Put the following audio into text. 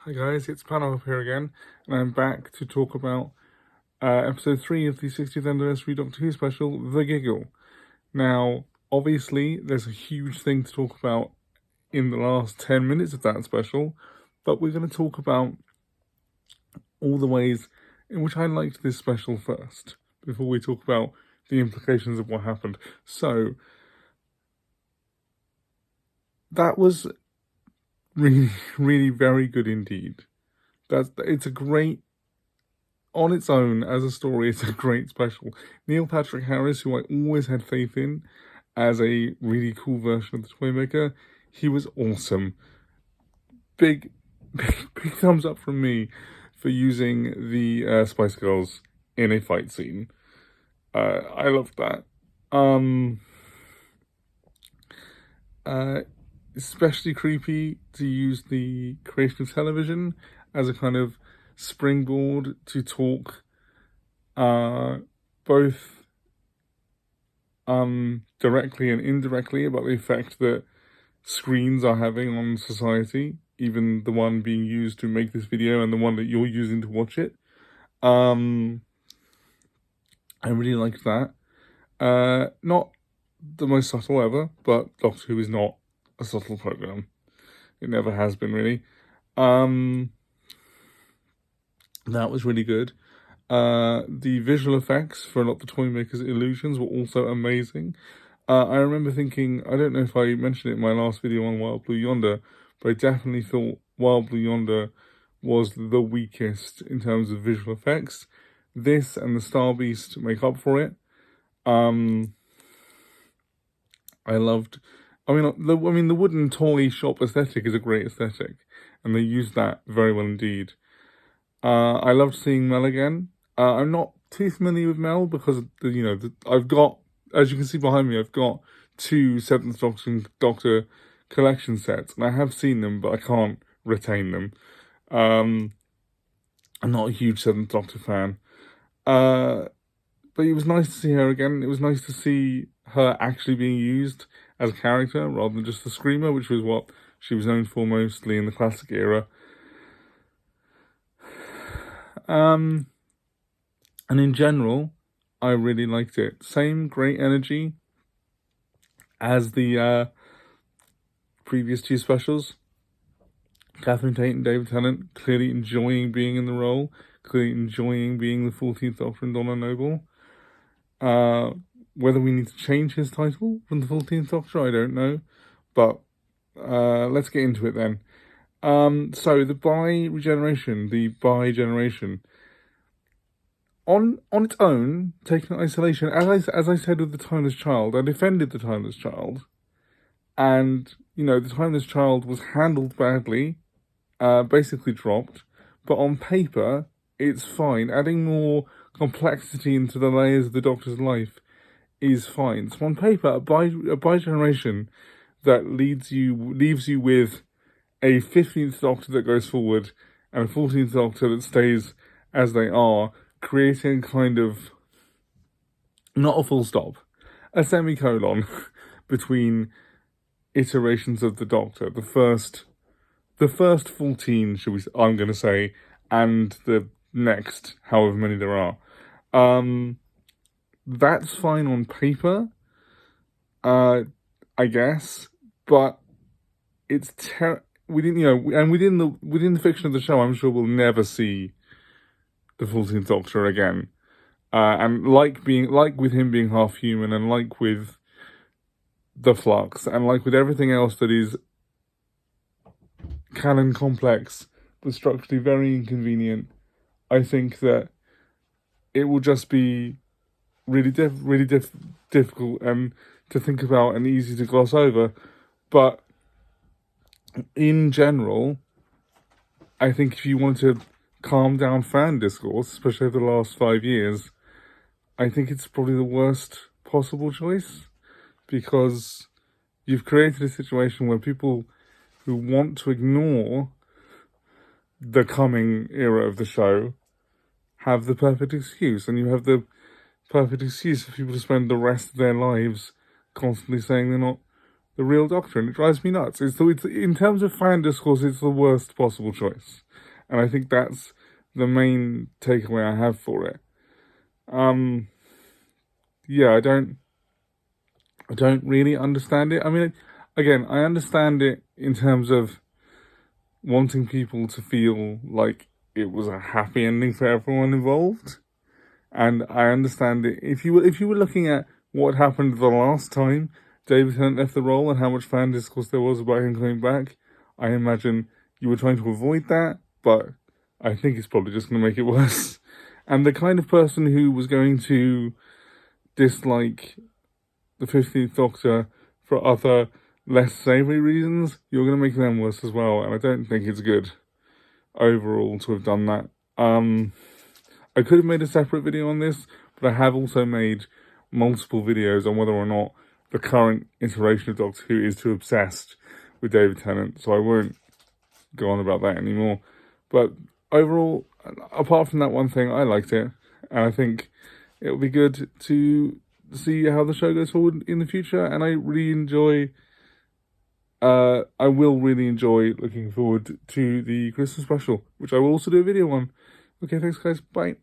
Hi guys, it's PanelHopper here again, and I'm back to talk about episode 3 of the 60th anniversary Doctor Who special, The Giggle. Now, obviously, there's a huge thing to talk about in the last 10 minutes of that special, but we're going to talk about all the ways in which I liked this special first, before we talk about the implications of what happened. So, that was really, really very good indeed. It's a great, on its own as a story, it's a great special. Neil Patrick Harris, who I always had faith in as a really cool version of the Toymaker, he was awesome. Big thumbs up from me for using the Spice Girls in a fight scene. I loved that. Especially creepy to use the creation of television as a kind of springboard to talk both directly and indirectly about the effect that screens are having on society, even the one being used to make this video and the one that you're using to watch it. I really liked that. Not the most subtle ever, but Doctor Who is not a subtle program. It never has been, really. That was really good. The visual effects for a lot of the Toymaker's illusions were also amazing. I remember thinking, I don't know if I mentioned it in my last video on Wild Blue Yonder, but I definitely thought Wild Blue Yonder was the weakest in terms of visual effects. This and the Star Beast make up for it. I mean, the wooden toy shop aesthetic is a great aesthetic, and they used that very well indeed. I loved seeing Mel again. I'm not too familiar with Mel because, I've got, as you can see behind me, I've got 2 Seventh Doctor collection sets, and I have seen them, but I can't retain them. I'm not a huge Seventh Doctor fan. But it was nice to see her again. It was nice to see her actually being used as a character rather than just the Screamer, which was what she was known for mostly in the classic era. And in general, I really liked it. Same great energy as the previous 2 specials. Catherine Tate and David Tennant clearly enjoying being in the role, clearly enjoying being the 14th Doctor and Donna Noble. Whether we need to change his title from the 14th Doctor, I don't know. But let's get into it then. So the bi generation. On its own, taken in isolation, as I said with the Timeless Child, I defended the Timeless Child. And, the Timeless Child was handled badly, basically dropped. But on paper, it's fine. Adding more complexity into the layers of the Doctor's life is fine. So on paper, a bi-generation that leaves you with a 15th Doctor that goes forward and a 14th Doctor that stays as they are, creating kind of, not a full stop, a semicolon between iterations of the Doctor. The first 14, I'm going to say, and the next however many there are. That's fine on paper, I guess, but it's within the fiction of the show, I'm sure we'll never see the 14th Doctor again. And like with him being half human, and like with the Flux, and like with everything else that is canon complex but structurally very inconvenient, I think that it will just be really difficult and to think about and easy to gloss over. But in general, I think if you want to calm down fan discourse, especially over the last 5 years, I think it's probably the worst possible choice, because you've created a situation where people who want to ignore the coming era of the show have the perfect excuse, and you have the perfect excuse for people to spend the rest of their lives constantly saying they're not the real Doctor, and it drives me nuts. It's in terms of fan discourse, it's the worst possible choice, and I think that's the main takeaway I have for it. Yeah, I don't really understand it. I mean, again, I understand it in terms of wanting people to feel like it was a happy ending for everyone involved, and I understand it if you were looking at what happened the last time David Tennant left the role and how much fan discourse there was about him coming back. I imagine you were trying to avoid that, but I think it's probably just going to make it worse. And the kind of person who was going to dislike the 15th Doctor for other less savoury reasons, you're going to make them worse as well, and I don't think it's good overall to have done that. I could have made a separate video on this, but I have also made multiple videos on whether or not the current iteration of Doctor Who is too obsessed with David Tennant, so I won't go on about that anymore. But overall, apart from that one thing, I liked it, and I think it'll be good to see how the show goes forward in the future, and I will really enjoy looking forward to the Christmas special, which I will also do a video on. Okay, thanks guys, bye.